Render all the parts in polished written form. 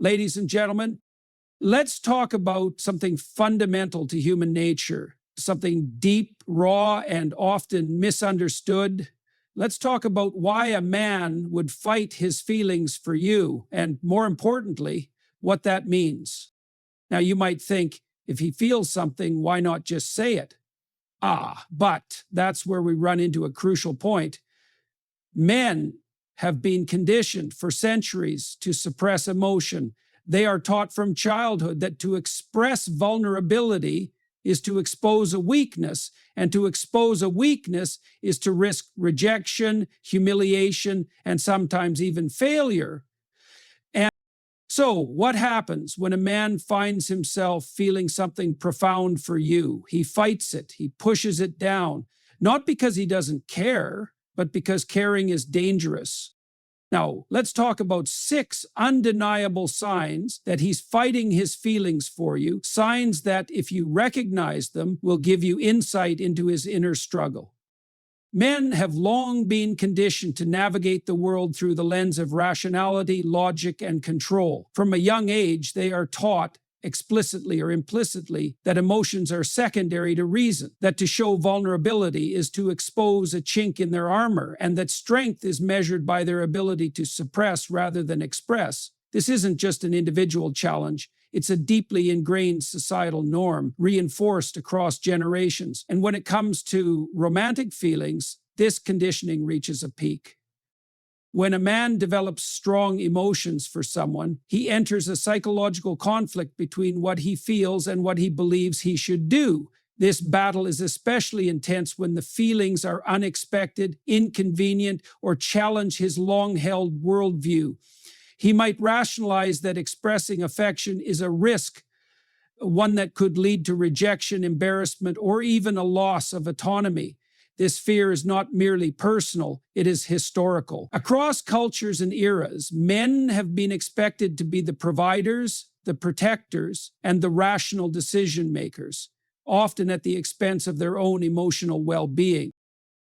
Ladies and gentlemen, let's talk about something fundamental to human nature, something deep, raw, and often misunderstood. Let's talk about why a man would fight his feelings for you, and more importantly, what that means. Now, you might think, if he feels something, why not just say it? But that's where we run into a crucial point. Men have been conditioned for centuries to suppress emotion. They are taught from childhood that to express vulnerability is to expose a weakness, and to expose a weakness is to risk rejection, humiliation, and sometimes even failure. And so, what happens when a man finds himself feeling something profound for you? He fights it, he pushes it down, not because he doesn't care, but because caring is dangerous. Now, let's talk about 6 undeniable signs that he's fighting his feelings for you, signs that, if you recognize them, will give you insight into his inner struggle. Men have long been conditioned to navigate the world through the lens of rationality, logic, and control. From a young age, they are taught, explicitly or implicitly, that emotions are secondary to reason, that to show vulnerability is to expose a chink in their armor, and that strength is measured by their ability to suppress rather than express. This isn't just an individual challenge, it's a deeply ingrained societal norm, reinforced across generations. And when it comes to romantic feelings, this conditioning reaches a peak. When a man develops strong emotions for someone, he enters a psychological conflict between what he feels and what he believes he should do. This battle is especially intense when the feelings are unexpected, inconvenient, or challenge his long-held worldview. He might rationalize that expressing affection is a risk, one that could lead to rejection, embarrassment, or even a loss of autonomy. This fear is not merely personal, it is historical. Across cultures and eras, men have been expected to be the providers, the protectors, and the rational decision makers, often at the expense of their own emotional well-being.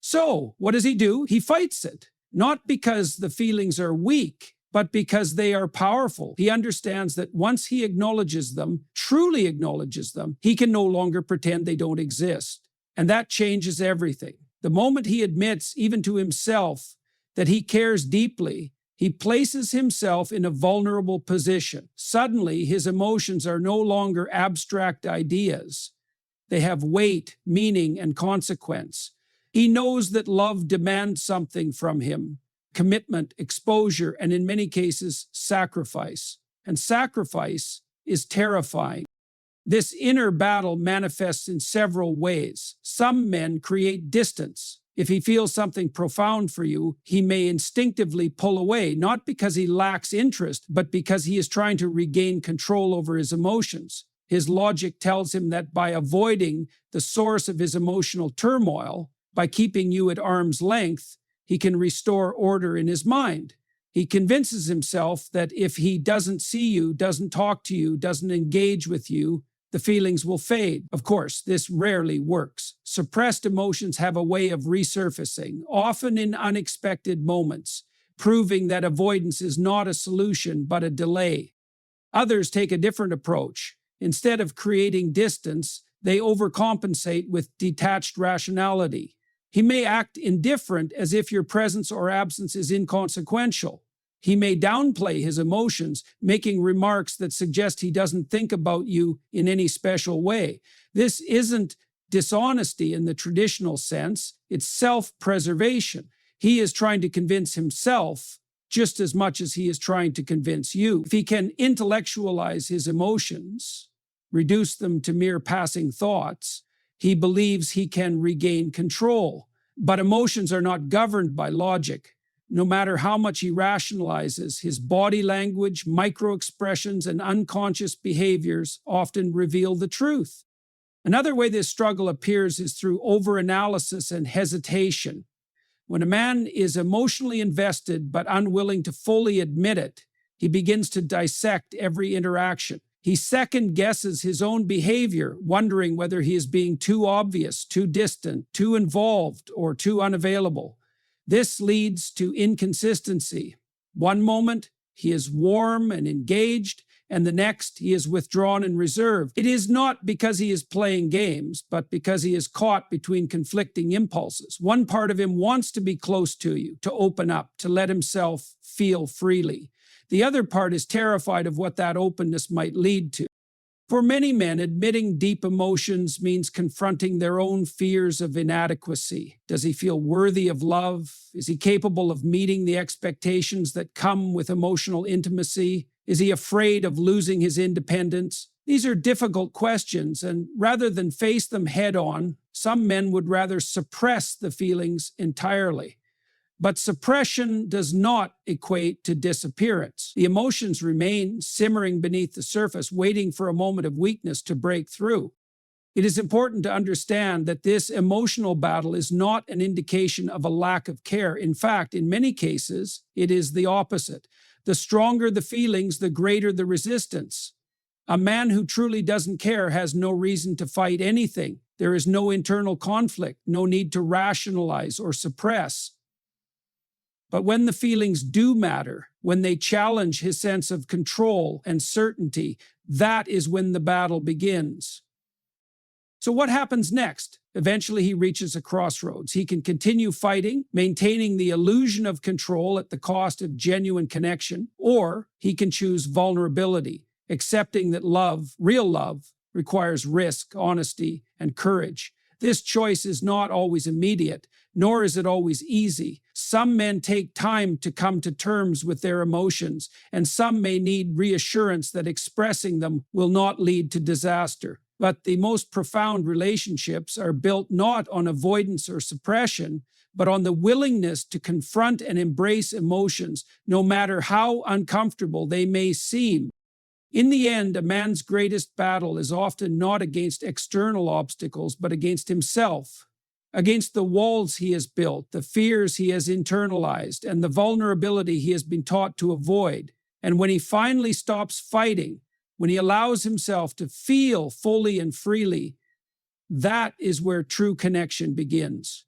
So, what does he do? He fights it, not because the feelings are weak, but because they are powerful. He understands that once he acknowledges them, truly acknowledges them, he can no longer pretend they don't exist. And that changes everything. The moment he admits, even to himself, that he cares deeply, he places himself in a vulnerable position. Suddenly, his emotions are no longer abstract ideas. They have weight, meaning, and consequence. He knows that love demands something from him: commitment, exposure, and in many cases, sacrifice. And sacrifice is terrifying. This inner battle manifests in several ways. Some men create distance. If he feels something profound for you, he may instinctively pull away, not because he lacks interest, but because he is trying to regain control over his emotions. His logic tells him that by avoiding the source of his emotional turmoil, by keeping you at arm's length, he can restore order in his mind. He convinces himself that if he doesn't see you, doesn't talk to you, doesn't engage with you, the feelings will fade. Of course, this rarely works. Suppressed emotions have a way of resurfacing, often in unexpected moments, proving that avoidance is not a solution, but a delay. Others take a different approach. Instead of creating distance, they overcompensate with detached rationality. He may act indifferent, as if your presence or absence is inconsequential. He may downplay his emotions, making remarks that suggest he doesn't think about you in any special way. This isn't dishonesty in the traditional sense, it's self-preservation. He is trying to convince himself just as much as he is trying to convince you. If he can intellectualize his emotions, reduce them to mere passing thoughts, he believes he can regain control. But emotions are not governed by logic. No matter how much he rationalizes, his body language, micro-expressions, and unconscious behaviors often reveal the truth. Another way this struggle appears is through overanalysis and hesitation. When a man is emotionally invested but unwilling to fully admit it, he begins to dissect every interaction. He second-guesses his own behavior, wondering whether he is being too obvious, too distant, too involved, or too unavailable. This leads to inconsistency. One moment, he is warm and engaged, and the next he is withdrawn and reserved. It is not because he is playing games, but because he is caught between conflicting impulses. One part of him wants to be close to you, to open up, to let himself feel freely. The other part is terrified of what that openness might lead to. For many men, admitting deep emotions means confronting their own fears of inadequacy. Does he feel worthy of love? Is he capable of meeting the expectations that come with emotional intimacy? Is he afraid of losing his independence? These are difficult questions, and rather than face them head on, some men would rather suppress the feelings entirely. But suppression does not equate to disappearance. The emotions remain simmering beneath the surface, waiting for a moment of weakness to break through. It is important to understand that this emotional battle is not an indication of a lack of care. In fact, in many cases, it is the opposite. The stronger the feelings, the greater the resistance. A man who truly doesn't care has no reason to fight anything. There is no internal conflict, no need to rationalize or suppress. But when the feelings do matter, when they challenge his sense of control and certainty, that is when the battle begins. So what happens next? Eventually he reaches a crossroads. He can continue fighting, maintaining the illusion of control at the cost of genuine connection, or he can choose vulnerability, accepting that love, real love, requires risk, honesty, and courage. This choice is not always immediate, nor is it always easy. Some men take time to come to terms with their emotions, and some may need reassurance that expressing them will not lead to disaster. But the most profound relationships are built not on avoidance or suppression, but on the willingness to confront and embrace emotions, no matter how uncomfortable they may seem. In the end, a man's greatest battle is often not against external obstacles, but against himself, against the walls he has built, the fears he has internalized, and the vulnerability he has been taught to avoid. And when he finally stops fighting, when he allows himself to feel fully and freely, that is where true connection begins.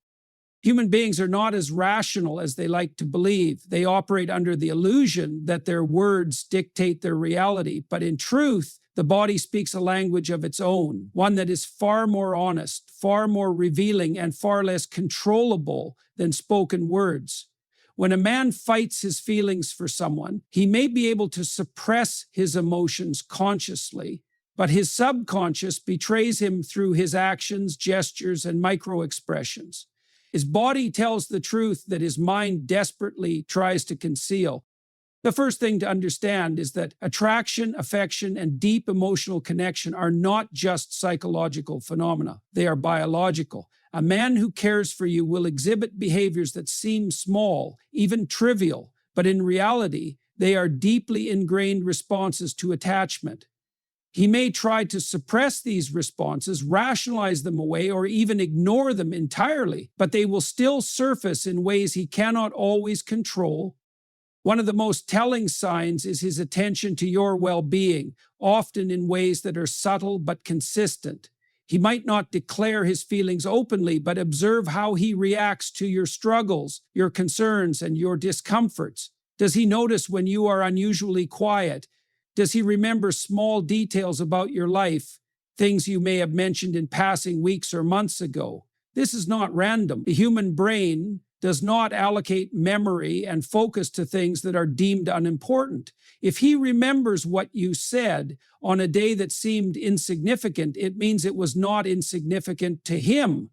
Human beings are not as rational as they like to believe. They operate under the illusion that their words dictate their reality. But in truth, the body speaks a language of its own, one that is far more honest, far more revealing, and far less controllable than spoken words. When a man fights his feelings for someone, he may be able to suppress his emotions consciously, but his subconscious betrays him through his actions, gestures, and micro-expressions. His body tells the truth that his mind desperately tries to conceal. The first thing to understand is that attraction, affection, and deep emotional connection are not just psychological phenomena. They are biological. A man who cares for you will exhibit behaviors that seem small, even trivial, but in reality, they are deeply ingrained responses to attachment. He may try to suppress these responses, rationalize them away, or even ignore them entirely, but they will still surface in ways he cannot always control. One of the most telling signs is his attention to your well-being, often in ways that are subtle but consistent. He might not declare his feelings openly, but observe how he reacts to your struggles, your concerns, and your discomforts. Does he notice when you are unusually quiet? Does he remember small details about your life, things you may have mentioned in passing weeks or months ago? This is not random. The human brain does not allocate memory and focus to things that are deemed unimportant. If he remembers what you said on a day that seemed insignificant, it means it was not insignificant to him.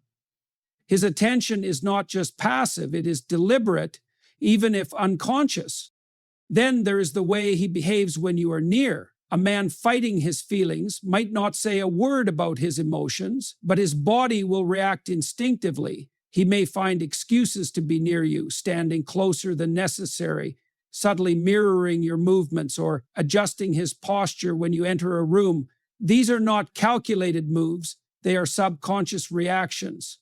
His attention is not just passive, it is deliberate, even if unconscious. Then there is the way he behaves when you are near. A man fighting his feelings might not say a word about his emotions, but his body will react instinctively. He may find excuses to be near you, standing closer than necessary, subtly mirroring your movements, or adjusting his posture when you enter a room. These are not calculated moves, they are subconscious reactions.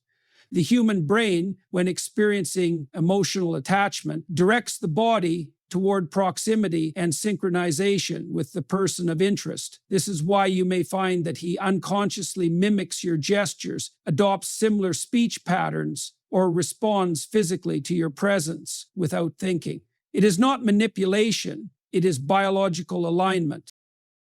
The human brain, when experiencing emotional attachment, directs the body toward proximity and synchronization with the person of interest. This is why you may find that he unconsciously mimics your gestures, adopts similar speech patterns, or responds physically to your presence without thinking. It is not manipulation, it is biological alignment.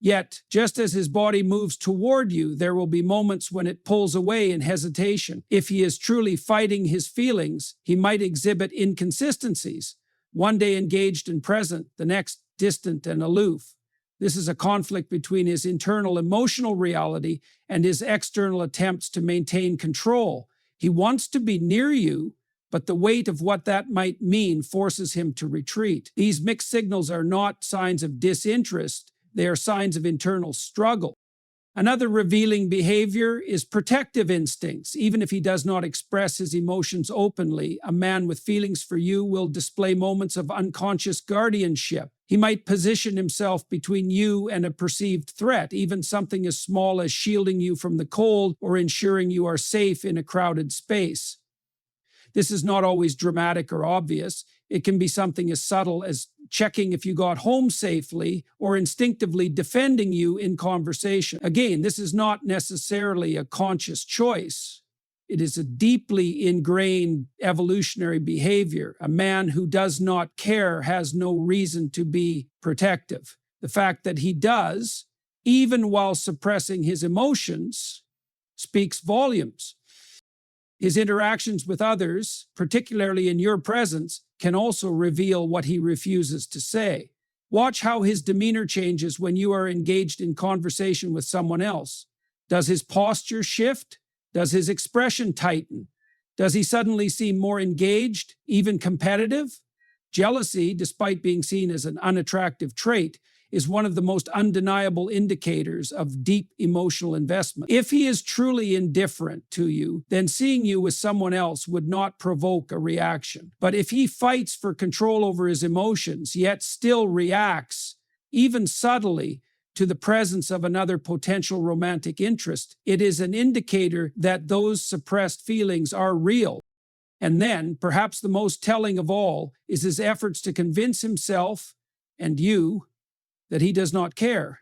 Yet, just as his body moves toward you, there will be moments when it pulls away in hesitation. If he is truly fighting his feelings, he might exhibit inconsistencies, one day engaged and present, the next distant and aloof. This is a conflict between his internal emotional reality and his external attempts to maintain control. He wants to be near you, but the weight of what that might mean forces him to retreat. These mixed signals are not signs of disinterest, they are signs of internal struggle. Another revealing behavior is protective instincts. Even if he does not express his emotions openly, a man with feelings for you will display moments of unconscious guardianship. He might position himself between you and a perceived threat, even something as small as shielding you from the cold or ensuring you are safe in a crowded space. This is not always dramatic or obvious. It can be something as subtle as checking if you got home safely or instinctively defending you in conversation. Again, this is not necessarily a conscious choice. It is a deeply ingrained evolutionary behavior. A man who does not care has no reason to be protective. The fact that he does, even while suppressing his emotions, speaks volumes. His interactions with others, particularly in your presence, can also reveal what he refuses to say. Watch how his demeanor changes when you are engaged in conversation with someone else. Does his posture shift? Does his expression tighten? Does he suddenly seem more engaged, even competitive? Jealousy, despite being seen as an unattractive trait, is one of the most undeniable indicators of deep emotional investment. If he is truly indifferent to you, then seeing you with someone else would not provoke a reaction. But if he fights for control over his emotions, yet still reacts, even subtly, to the presence of another potential romantic interest, it is an indicator that those suppressed feelings are real. And then, perhaps the most telling of all, is his efforts to convince himself and you that he does not care.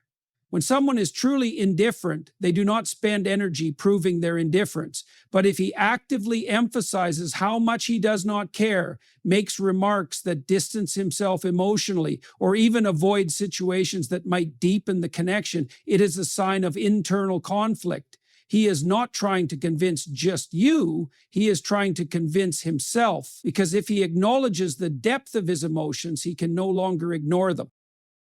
When someone is truly indifferent, they do not spend energy proving their indifference. But if he actively emphasizes how much he does not care, makes remarks that distance himself emotionally, or even avoids situations that might deepen the connection, it is a sign of internal conflict. He is not trying to convince just you, he is trying to convince himself, because if he acknowledges the depth of his emotions, he can no longer ignore them.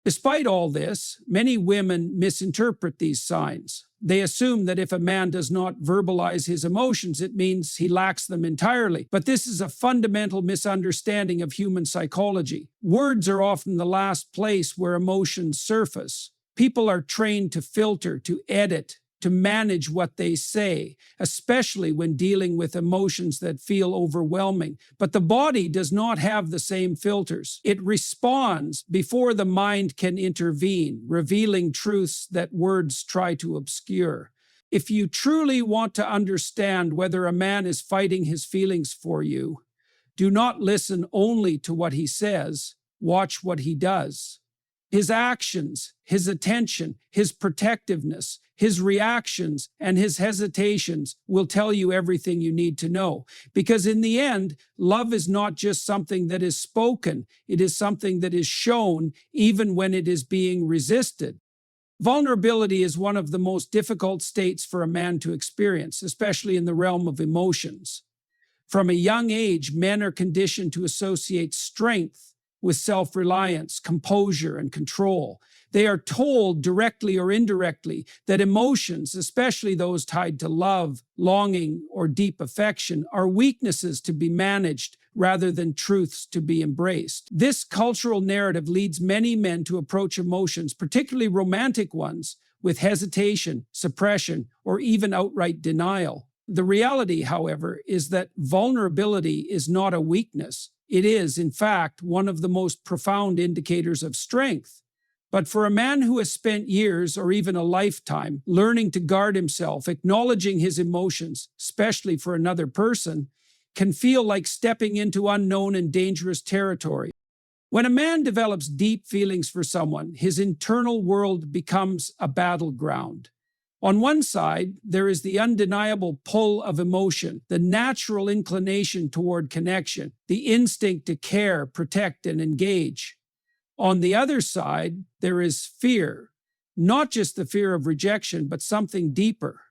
Despite all this, many women misinterpret these signs. They assume that if a man does not verbalize his emotions, it means he lacks them entirely. But this is a fundamental misunderstanding of human psychology. Words are often the last place where emotions surface. People are trained to filter, to edit, to manage what they say, especially when dealing with emotions that feel overwhelming. But the body does not have the same filters. It responds before the mind can intervene, revealing truths that words try to obscure. If you truly want to understand whether a man is fighting his feelings for you, do not listen only to what he says, watch what he does. His actions, his attention, his protectiveness, his reactions, and his hesitations will tell you everything you need to know. Because in the end, love is not just something that is spoken, it is something that is shown even when it is being resisted. Vulnerability is one of the most difficult states for a man to experience, especially in the realm of emotions. From a young age, men are conditioned to associate strength with self-reliance, composure, and control. They are told directly or indirectly that emotions, especially those tied to love, longing, or deep affection, are weaknesses to be managed rather than truths to be embraced. This cultural narrative leads many men to approach emotions, particularly romantic ones, with hesitation, suppression, or even outright denial. The reality, however, is that vulnerability is not a weakness. It is, in fact, one of the most profound indicators of strength. But for a man who has spent years or even a lifetime learning to guard himself, acknowledging his emotions, especially for another person, can feel like stepping into unknown and dangerous territory. When a man develops deep feelings for someone, his internal world becomes a battleground. On one side, there is the undeniable pull of emotion, the natural inclination toward connection, the instinct to care, protect, and engage. On the other side, there is fear, not just the fear of rejection, but something deeper.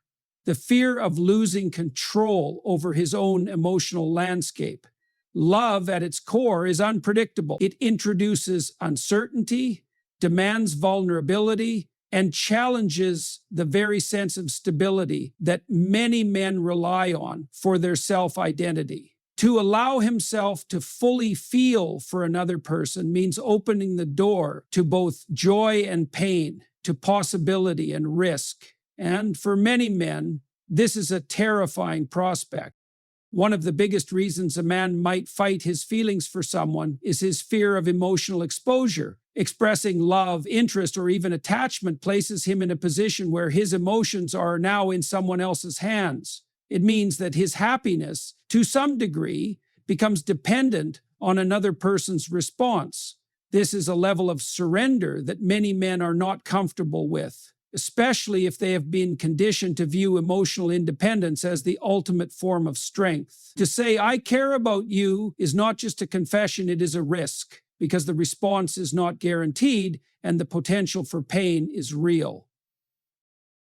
The fear of losing control over his own emotional landscape. Love, at its core, is unpredictable. It introduces uncertainty, demands vulnerability, and challenges the very sense of stability that many men rely on for their self-identity. To allow himself to fully feel for another person means opening the door to both joy and pain, to possibility and risk. And for many men, this is a terrifying prospect. One of the biggest reasons a man might fight his feelings for someone is his fear of emotional exposure. Expressing love, interest, or even attachment places him in a position where his emotions are now in someone else's hands. It means that his happiness, to some degree, becomes dependent on another person's response. This is a level of surrender that many men are not comfortable with, especially if they have been conditioned to view emotional independence as the ultimate form of strength. To say, "I care about you," is not just a confession, it is a risk, because the response is not guaranteed and the potential for pain is real.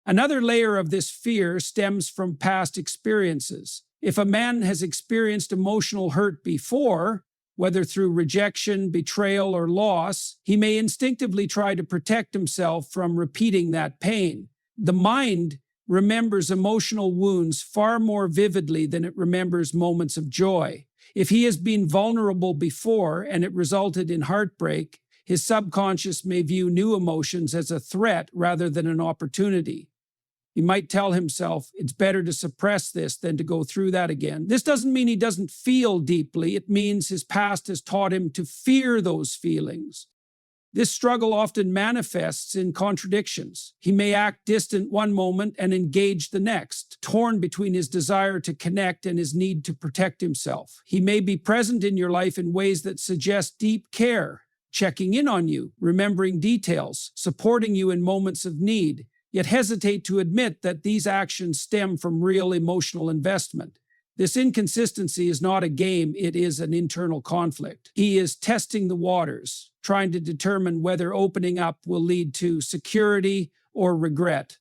Another layer of this fear stems from past experiences. If a man has experienced emotional hurt before, whether through rejection, betrayal, or loss, he may instinctively try to protect himself from repeating that pain. The mind remembers emotional wounds far more vividly than it remembers moments of joy. If he has been vulnerable before and it resulted in heartbreak, his subconscious may view new emotions as a threat rather than an opportunity. He might tell himself, "It's better to suppress this than to go through that again." This doesn't mean he doesn't feel deeply. It means his past has taught him to fear those feelings. This struggle often manifests in contradictions. He may act distant one moment and engage the next, torn between his desire to connect and his need to protect himself. He may be present in your life in ways that suggest deep care, checking in on you, remembering details, supporting you in moments of need, yet hesitate to admit that these actions stem from real emotional investment. This inconsistency is not a game, it is an internal conflict. He is testing the waters, trying to determine whether opening up will lead to security or regret.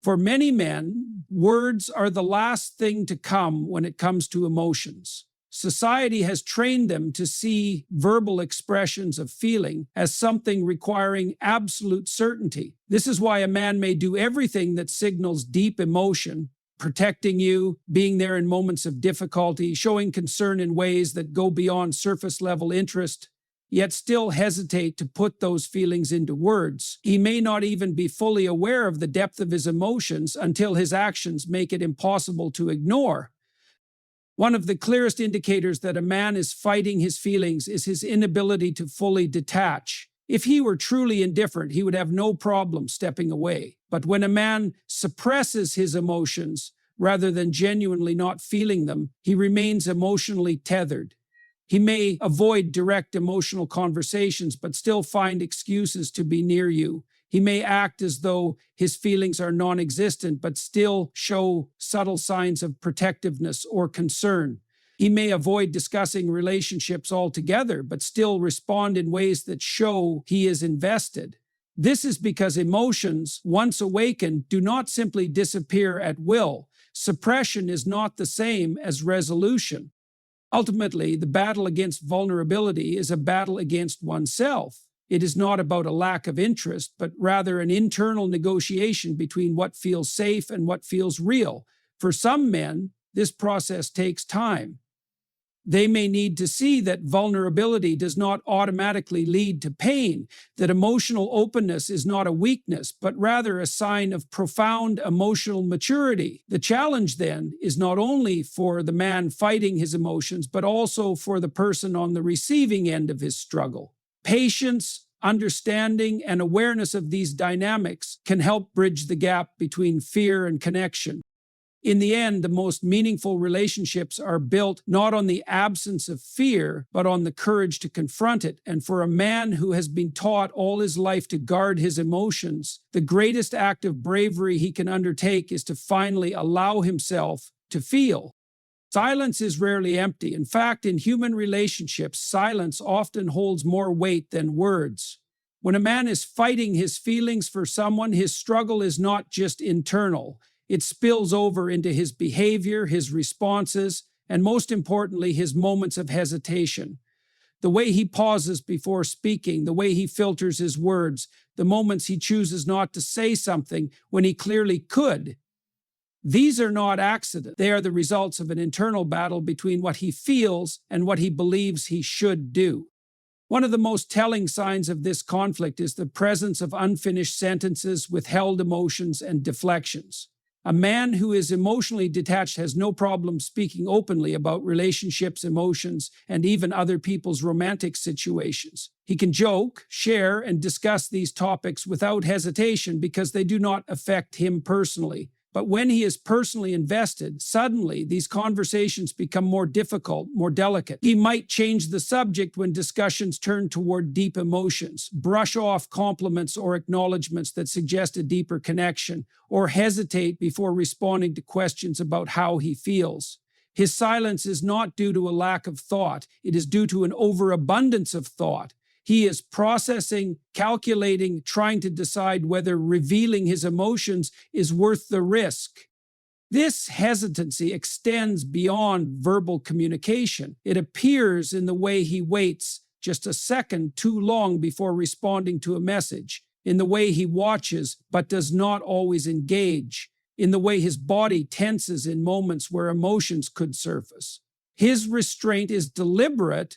For many men, words are the last thing to come when it comes to emotions. Society has trained them to see verbal expressions of feeling as something requiring absolute certainty. This is why a man may do everything that signals deep emotion, protecting you, being there in moments of difficulty, showing concern in ways that go beyond surface-level interest, yet still hesitate to put those feelings into words. He may not even be fully aware of the depth of his emotions until his actions make it impossible to ignore. One of the clearest indicators that a man is fighting his feelings is his inability to fully detach. If he were truly indifferent, he would have no problem stepping away. But when a man suppresses his emotions rather than genuinely not feeling them, he remains emotionally tethered. He may avoid direct emotional conversations, but still find excuses to be near you. He may act as though his feelings are non-existent, but still show subtle signs of protectiveness or concern. He may avoid discussing relationships altogether, but still respond in ways that show he is invested. This is because emotions, once awakened, do not simply disappear at will. Suppression is not the same as resolution. Ultimately, the battle against vulnerability is a battle against oneself. It is not about a lack of interest, but rather an internal negotiation between what feels safe and what feels real. For some men, this process takes time. They may need to see that vulnerability does not automatically lead to pain, that emotional openness is not a weakness, but rather a sign of profound emotional maturity. The challenge then is not only for the man fighting his emotions, but also for the person on the receiving end of his struggle. Patience, understanding, and awareness of these dynamics can help bridge the gap between fear and connection. In the end, the most meaningful relationships are built not on the absence of fear, but on the courage to confront it. And for a man who has been taught all his life to guard his emotions, the greatest act of bravery he can undertake is to finally allow himself to feel. Silence is rarely empty. In fact, in human relationships, silence often holds more weight than words. When a man is fighting his feelings for someone, his struggle is not just internal. It spills over into his behavior, his responses, and most importantly, his moments of hesitation. The way he pauses before speaking, the way he filters his words, the moments he chooses not to say something when he clearly could. These are not accidents. They are the results of an internal battle between what he feels and what he believes he should do. One of the most telling signs of this conflict is the presence of unfinished sentences, withheld emotions, and deflections. A man who is emotionally detached has no problem speaking openly about relationships, emotions, and even other people's romantic situations. He can joke, share, and discuss these topics without hesitation because they do not affect him personally. But when he is personally invested, suddenly these conversations become more difficult, more delicate. He might change the subject when discussions turn toward deep emotions, brush off compliments or acknowledgments that suggest a deeper connection, or hesitate before responding to questions about how he feels. His silence is not due to a lack of thought. It is due to an overabundance of thought. He is processing, calculating, trying to decide whether revealing his emotions is worth the risk. This hesitancy extends beyond verbal communication. It appears in the way he waits just a second too long before responding to a message, in the way he watches but does not always engage, in the way his body tenses in moments where emotions could surface. His restraint is deliberate,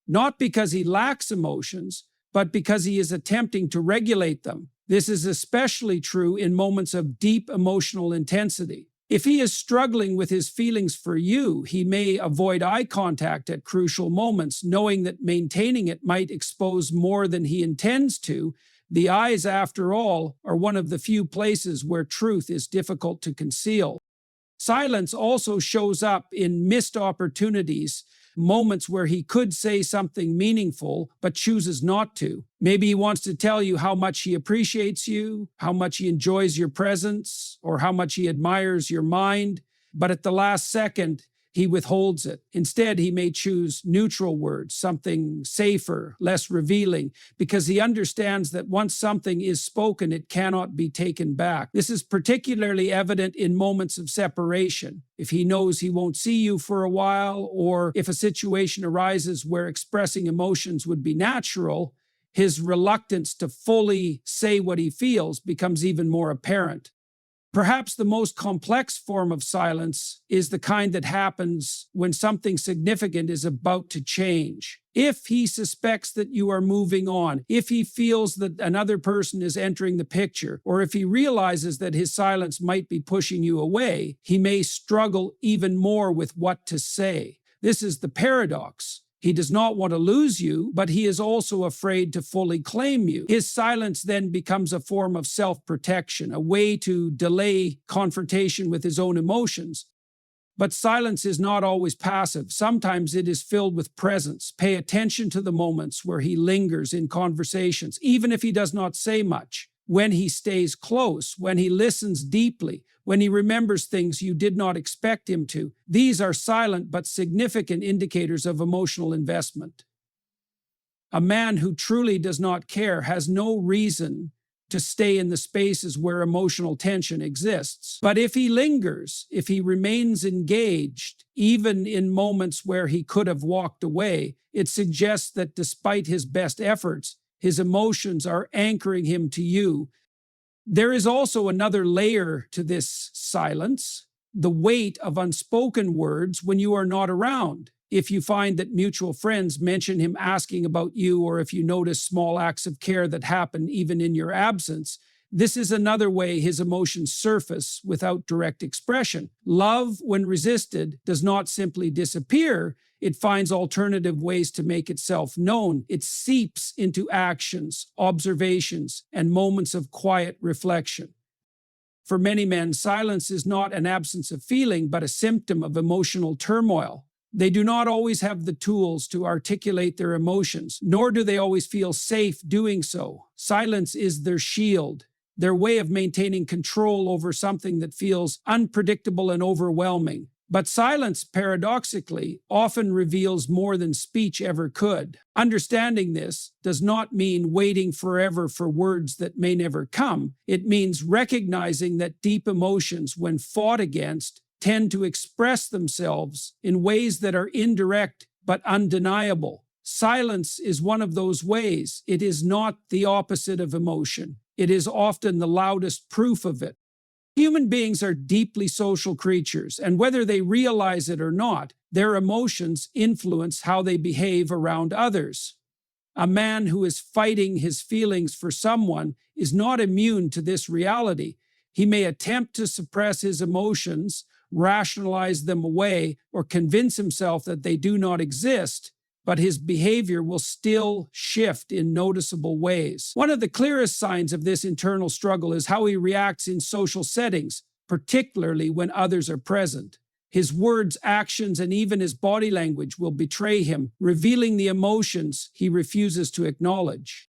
not because he lacks emotions, but because he is attempting to regulate them. This is especially true in moments of deep emotional intensity. If he is struggling with his feelings for you, he may avoid eye contact at crucial moments, knowing that maintaining it might expose more than he intends to. The eyes, after all, are one of the few places where truth is difficult to conceal. Silence also shows up in missed opportunities, moments where he could say something meaningful but chooses not to. Maybe he wants to tell you how much he appreciates you, how much he enjoys your presence, or how much he admires your mind, but at the last second, he withholds it. Instead, he may choose neutral words, something safer, less revealing, because he understands that once something is spoken, it cannot be taken back. This is particularly evident in moments of separation. If he knows he won't see you for a while, or if a situation arises where expressing emotions would be natural, his reluctance to fully say what he feels becomes even more apparent. Perhaps the most complex form of silence is the kind that happens when something significant is about to change. If he suspects that you are moving on, if he feels that another person is entering the picture, or if he realizes that his silence might be pushing you away, he may struggle even more with what to say. This is the paradox. He does not want to lose you, but he is also afraid to fully claim you. His silence then becomes a form of self-protection, a way to delay confrontation with his own emotions. But silence is not always passive. Sometimes it is filled with presence. Pay attention to the moments where he lingers in conversations, even if he does not say much. When he stays close, when he listens deeply, when he remembers things you did not expect him to. These are silent but significant indicators of emotional investment. A man who truly does not care has no reason to stay in the spaces where emotional tension exists. But if he lingers, if he remains engaged, even in moments where he could have walked away, it suggests that despite his best efforts, his emotions are anchoring him to you. There is also another layer to this silence, the weight of unspoken words when you are not around. If you find that mutual friends mention him asking about you, or if you notice small acts of care that happen even in your absence, this is another way his emotions surface without direct expression. Love, when resisted, does not simply disappear. It finds alternative ways to make itself known. It seeps into actions, observations, and moments of quiet reflection. For many men, silence is not an absence of feeling, but a symptom of emotional turmoil. They do not always have the tools to articulate their emotions, nor do they always feel safe doing so. Silence is their shield, their way of maintaining control over something that feels unpredictable and overwhelming. But silence, paradoxically, often reveals more than speech ever could. Understanding this does not mean waiting forever for words that may never come. It means recognizing that deep emotions, when fought against, tend to express themselves in ways that are indirect but undeniable. Silence is one of those ways. It is not the opposite of emotion. It is often the loudest proof of it. Human beings are deeply social creatures, and whether they realize it or not, their emotions influence how they behave around others. A man who is fighting his feelings for someone is not immune to this reality. He may attempt to suppress his emotions, rationalize them away, or convince himself that they do not exist, but his behavior will still shift in noticeable ways. One of the clearest signs of this internal struggle is how he reacts in social settings, particularly when others are present. His words, actions, and even his body language will betray him, revealing the emotions he refuses to acknowledge.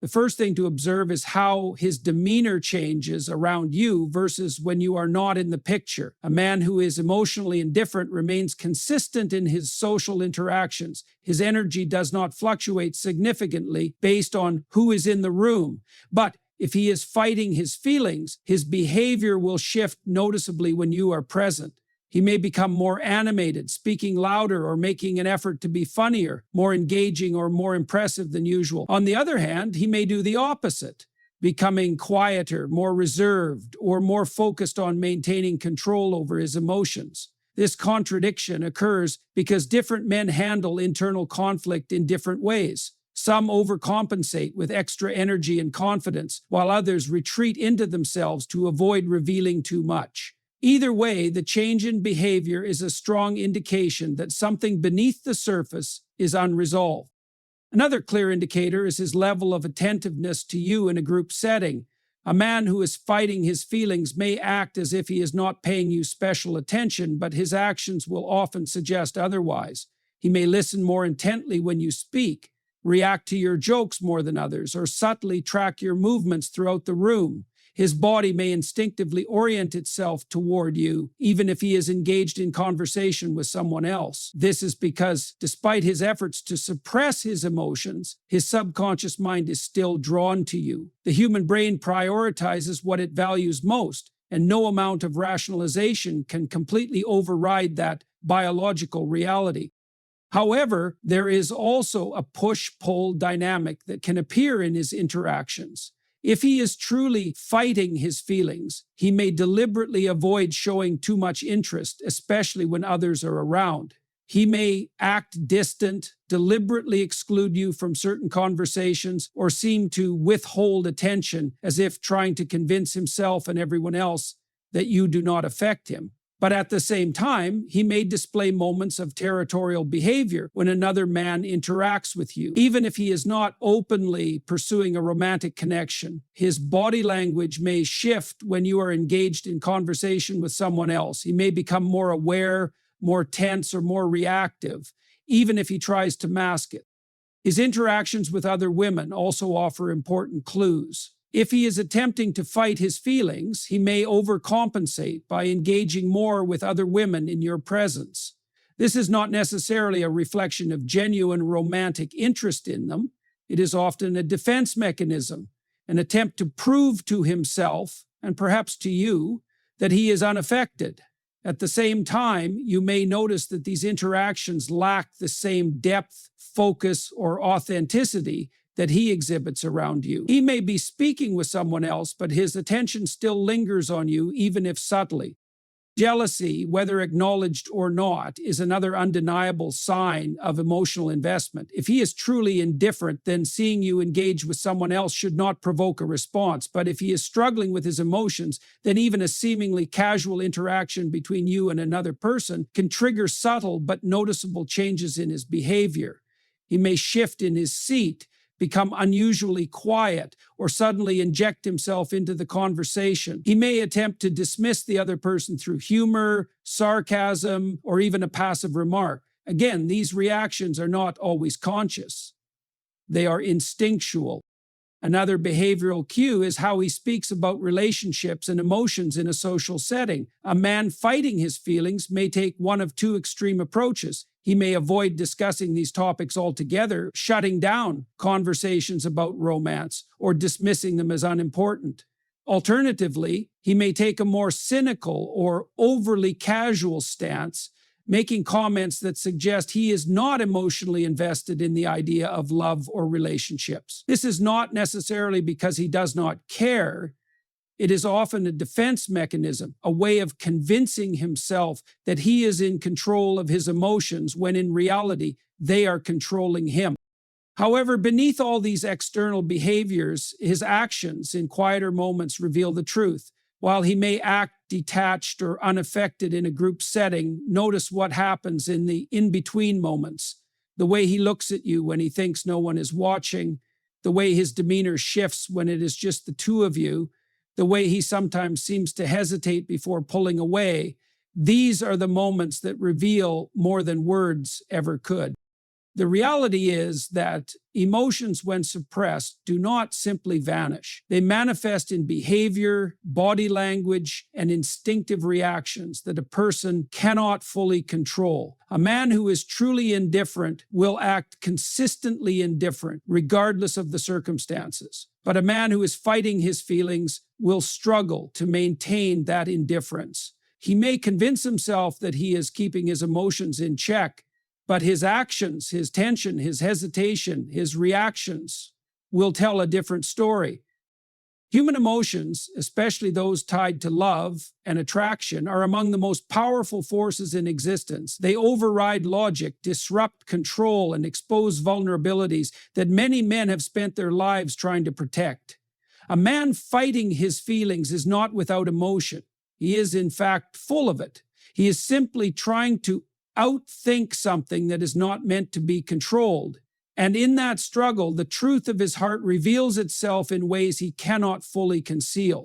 The first thing to observe is how his demeanor changes around you versus when you are not in the picture. A man who is emotionally indifferent remains consistent in his social interactions. His energy does not fluctuate significantly based on who is in the room. But if he is fighting his feelings, his behavior will shift noticeably when you are present. He may become more animated, speaking louder or making an effort to be funnier, more engaging or more impressive than usual. On the other hand, he may do the opposite, becoming quieter, more reserved, or more focused on maintaining control over his emotions. This contradiction occurs because different men handle internal conflict in different ways. Some overcompensate with extra energy and confidence, while others retreat into themselves to avoid revealing too much. Either way, the change in behavior is a strong indication that something beneath the surface is unresolved. Another clear indicator is his level of attentiveness to you in a group setting. A man who is fighting his feelings may act as if he is not paying you special attention, but his actions will often suggest otherwise. He may listen more intently when you speak, react to your jokes more than others, or subtly track your movements throughout the room. His body may instinctively orient itself toward you, even if he is engaged in conversation with someone else. This is because, despite his efforts to suppress his emotions, his subconscious mind is still drawn to you. The human brain prioritizes what it values most, and no amount of rationalization can completely override that biological reality. However, there is also a push-pull dynamic that can appear in his interactions. If he is truly fighting his feelings, he may deliberately avoid showing too much interest, especially when others are around. He may act distant, deliberately exclude you from certain conversations, or seem to withhold attention as if trying to convince himself and everyone else that you do not affect him. But at the same time, he may display moments of territorial behavior when another man interacts with you. Even if he is not openly pursuing a romantic connection, his body language may shift when you are engaged in conversation with someone else. He may become more aware, more tense, or more reactive, even if he tries to mask it. His interactions with other women also offer important clues. If he is attempting to fight his feelings, he may overcompensate by engaging more with other women in your presence. This is not necessarily a reflection of genuine romantic interest in them. It is often a defense mechanism, an attempt to prove to himself, and perhaps to you, that he is unaffected. At the same time, you may notice that these interactions lack the same depth, focus, or authenticity that he exhibits around you. He may be speaking with someone else, but his attention still lingers on you, even if subtly. Jealousy, whether acknowledged or not, is another undeniable sign of emotional investment. If he is truly indifferent, then seeing you engage with someone else should not provoke a response. But if he is struggling with his emotions, then even a seemingly casual interaction between you and another person can trigger subtle but noticeable changes in his behavior. He may shift in his seat, become unusually quiet, or suddenly inject himself into the conversation. He may attempt to dismiss the other person through humor, sarcasm, or even a passive remark. Again, these reactions are not always conscious. They are instinctual. Another behavioral cue is how he speaks about relationships and emotions in a social setting. A man fighting his feelings may take one of two extreme approaches. He may avoid discussing these topics altogether, shutting down conversations about romance or dismissing them as unimportant. Alternatively, he may take a more cynical or overly casual stance, making comments that suggest he is not emotionally invested in the idea of love or relationships. This is not necessarily because he does not care. It is often a defense mechanism, a way of convincing himself that he is in control of his emotions when in reality they are controlling him. However, beneath all these external behaviors, his actions in quieter moments reveal the truth. While he may act detached or unaffected in a group setting, notice what happens in the in-between moments. The way he looks at you when he thinks no one is watching, the way his demeanor shifts when it is just the two of you, the way he sometimes seems to hesitate before pulling away. These are the moments that reveal more than words ever could. The reality is that emotions, when suppressed, do not simply vanish. They manifest in behavior, body language, and instinctive reactions that a person cannot fully control. A man who is truly indifferent will act consistently indifferent, regardless of the circumstances. But a man who is fighting his feelings will struggle to maintain that indifference. He may convince himself that he is keeping his emotions in check, but his actions, his tension, his hesitation, his reactions will tell a different story. Human emotions, especially those tied to love and attraction, are among the most powerful forces in existence. They override logic, disrupt control, and expose vulnerabilities that many men have spent their lives trying to protect. A man fighting his feelings is not without emotion. He is, in fact, full of it. He is simply trying to outthink something that is not meant to be controlled. And in that struggle, the truth of his heart reveals itself in ways he cannot fully conceal.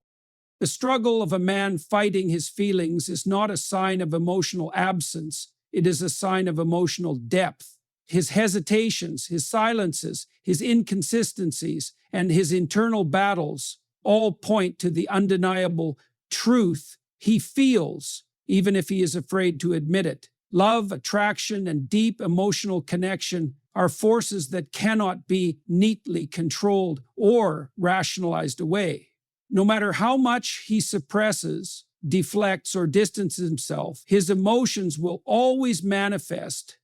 The struggle of a man fighting his feelings is not a sign of emotional absence. It is a sign of emotional depth. His hesitations, his silences, his inconsistencies, and his internal battles all point to the undeniable truth he feels, even if he is afraid to admit it. Love, attraction, and deep emotional connection are forces that cannot be neatly controlled or rationalized away. No matter how much he suppresses, deflects, or distances himself, his emotions will always manifest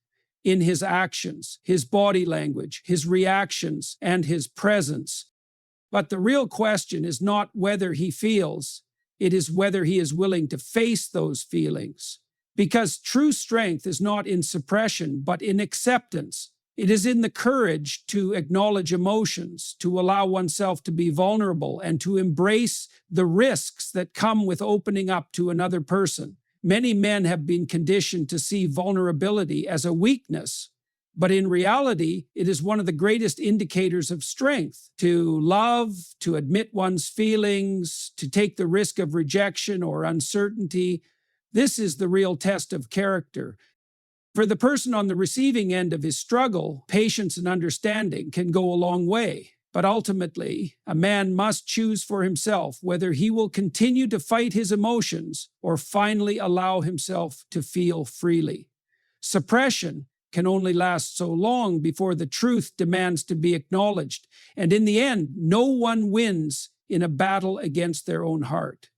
in his actions, his body language, his reactions, and his presence. But the real question is not whether he feels, it is whether he is willing to face those feelings. Because true strength is not in suppression, but in acceptance. It is in the courage to acknowledge emotions, to allow oneself to be vulnerable, and to embrace the risks that come with opening up to another person. Many men have been conditioned to see vulnerability as a weakness, but in reality, it is one of the greatest indicators of strength. To love, to admit one's feelings, to take the risk of rejection or uncertainty, this is the real test of character. For the person on the receiving end of his struggle, patience and understanding can go a long way. But ultimately, a man must choose for himself whether he will continue to fight his emotions or finally allow himself to feel freely. Suppression can only last so long before the truth demands to be acknowledged. And in the end, no one wins in a battle against their own heart.